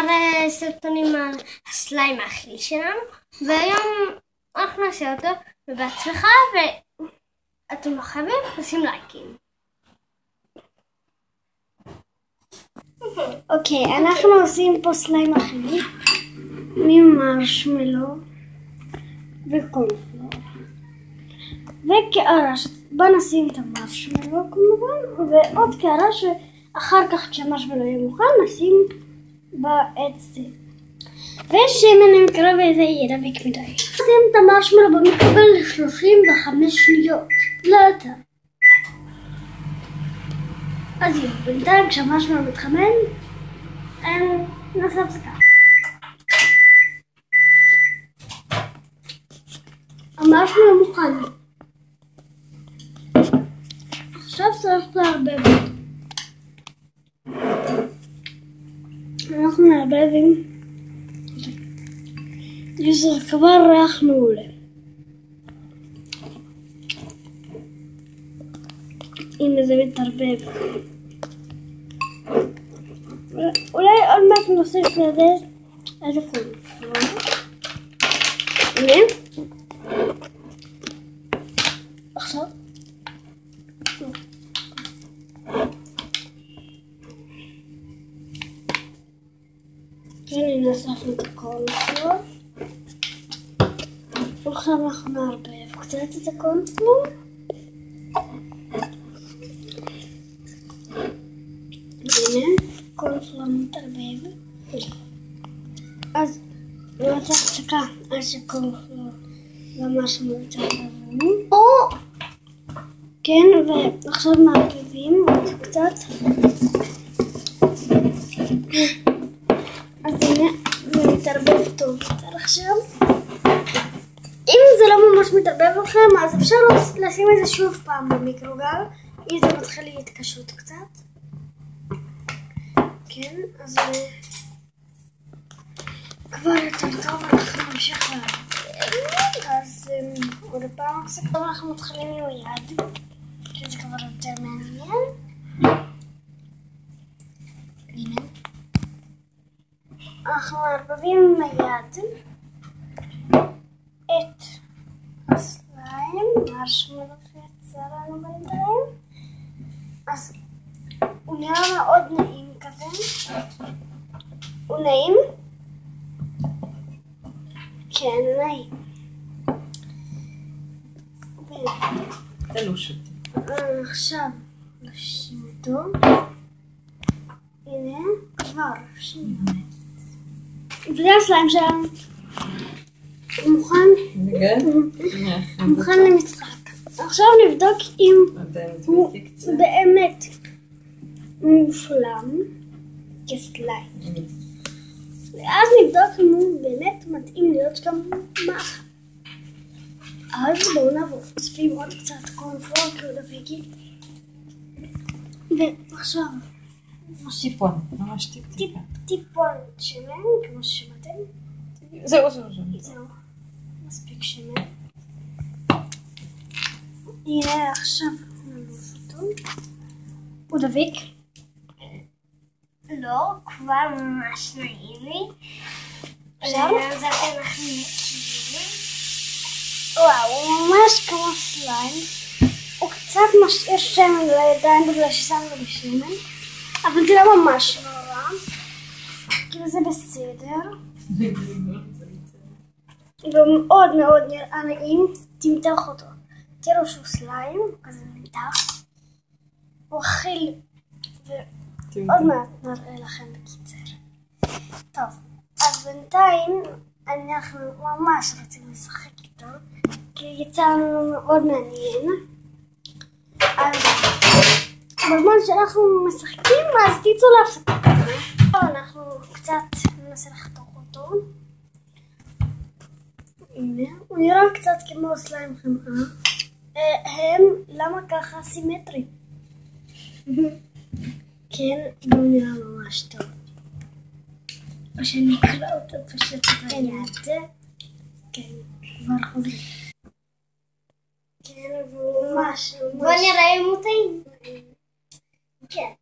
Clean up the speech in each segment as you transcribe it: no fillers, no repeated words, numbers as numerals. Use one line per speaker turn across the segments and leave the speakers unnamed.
נראה סרטונים על הסליים האכיל שלנו, והיום אנחנו נעשה אותו, ובהצלחה, ואתם לא חייבים לשים לייקים. אוקיי, אנחנו עושים פה סליים אכיל ממרשמלו וקורנפלור וקערה. בוא נשים את המרשמלו כמובן, ועוד קערה שאחר כך כשהמרשמלו יהיה מוכן נשים בעץ זה, ושמן אני מקרב וזה יהיה דביק מדי. נשים את המרשמלו במקבל ל-35 שניות, לא יותר. אז בינתיים כשהמרשמלו מתחמם נעשה הפסקה. המרשמלו מוכן. עכשיו צריך לערבב. אנחנו נערבב עם זה כבר ריח מעולה. הנה זה מתערבב. אולי עוד מעט נוסיף לזה איזה קורנפלור. הנה. עכשיו. הנה נוספנו את הקורנפלור. עכשיו אנחנו נערבב קצת את הקורנפלור. הנה, קורנפלור מתערבב. אז נעשה הפסקה עד שקורנפלור והמרשמלו מתערבבו. כן, ועכשיו מערבבים עוד קצת. אז הנה, זה מתערבב טוב יותר עכשיו. אם זה לא ממש מתערבב לכם, אז אפשר לשים את זה שוב פעם במיקרוגל, אם זה מתחיל להתקשות קצת. כן, אז כבר יותר טוב, אנחנו נמשיך לעבוד. אז עוד פעם אנחנו מתחילים עם היד, שזה כבר יותר מעניין. הנה. אנחנו מערבבים עם היד את הסליים, מרשמלו שיצא לנו בינתיים. אז הוא נראה מאוד נעים כזה. הוא נעים? כן, נעים.
תלוש אותי.
עכשיו נשים אותו. הנה, כבר שנייה. וזה הסליים שלנו. הוא מוכן? מוכן למשחק. עכשיו נבדוק אם הוא באמת מושלם כסליים. ואז נבדוק אם הוא באמת מתאים להיות גם מאכל. אז בואו נעבור. נוספים עוד קצת קורנפלור כאילו דפיקי. ועכשיו
טיפון, ממש
טיפון שמן, כמו ששמעתם.
זהו.
מספיק שמן. הנה עכשיו נלוף אותו. הוא דביק? לא, כבר ממש נעים לי.
אפשר?
זה אנחנו מכירים. וואו, הוא ממש כמו סליים. הוא קצת משאיר שמן לידיים בגלל ששמנו בשמן, אבל זה לא ממש נורא. כאילו זה בסדר. והוא מאוד מאוד נראה נעים. תמתח אותו. תראו שהוא סליים, כזה נמתח. הוא אכיל. ועוד מעט נראה לכם בקיצר. טוב, אז בינתיים אנחנו ממש רוצים לשחק איתו, כי יצא לנו מאוד מעניין. אז בזמן שאנחנו משחקים, אז תצאו להפסקה. אנחנו קצת ננסה לחתוך אותו. הנה, הוא נראה קצת כמו סליים חמאה. למה ככה סימטרי? כן, הוא נראה ממש טוב. או שנקרא אותו פשוט ביד. כן, כבר חוזר. כן, והוא ממש... בוא נראה אם הוא טעים. כן.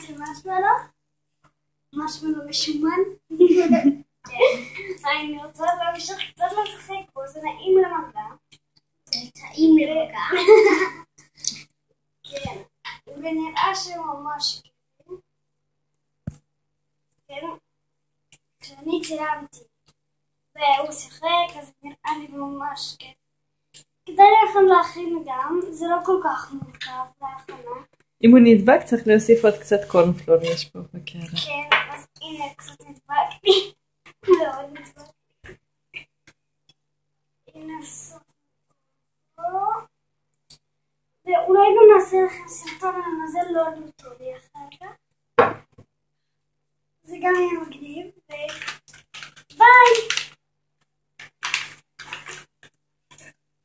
הכנתי משמלו משומן. אני רוצה להמשיך קצת לשחק בו, זה נעים למגע.
זה טעים למגע.
כן, ונראה שממש כיף. כן, כשאני צילמתי והוא שיחק, אז נראה לי ממש כיף. כדאי לכם להכין גם, זה לא כל כך מורכב להכנה.
אם הוא נדבק צריך להוסיף עוד קצת קורנפלור, יש פה בקערה.
כן, אז הנה קצת נדבקתי. מאוד נדבקתי. הנה סוף. ואולי גם נעשה לכם סרטון על מה זה לא נוטולי אחר כך. זה גם יהיה מגניב, וביי!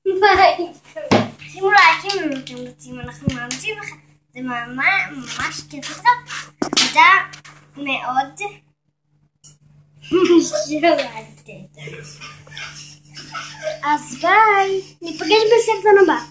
ביי. שימו לייקים אם אתם רוצים, אנחנו מאמצים לכם. זה ממש כיף אותך. תודה מאוד.
אז ביי! ניפגש בסרטון הבא.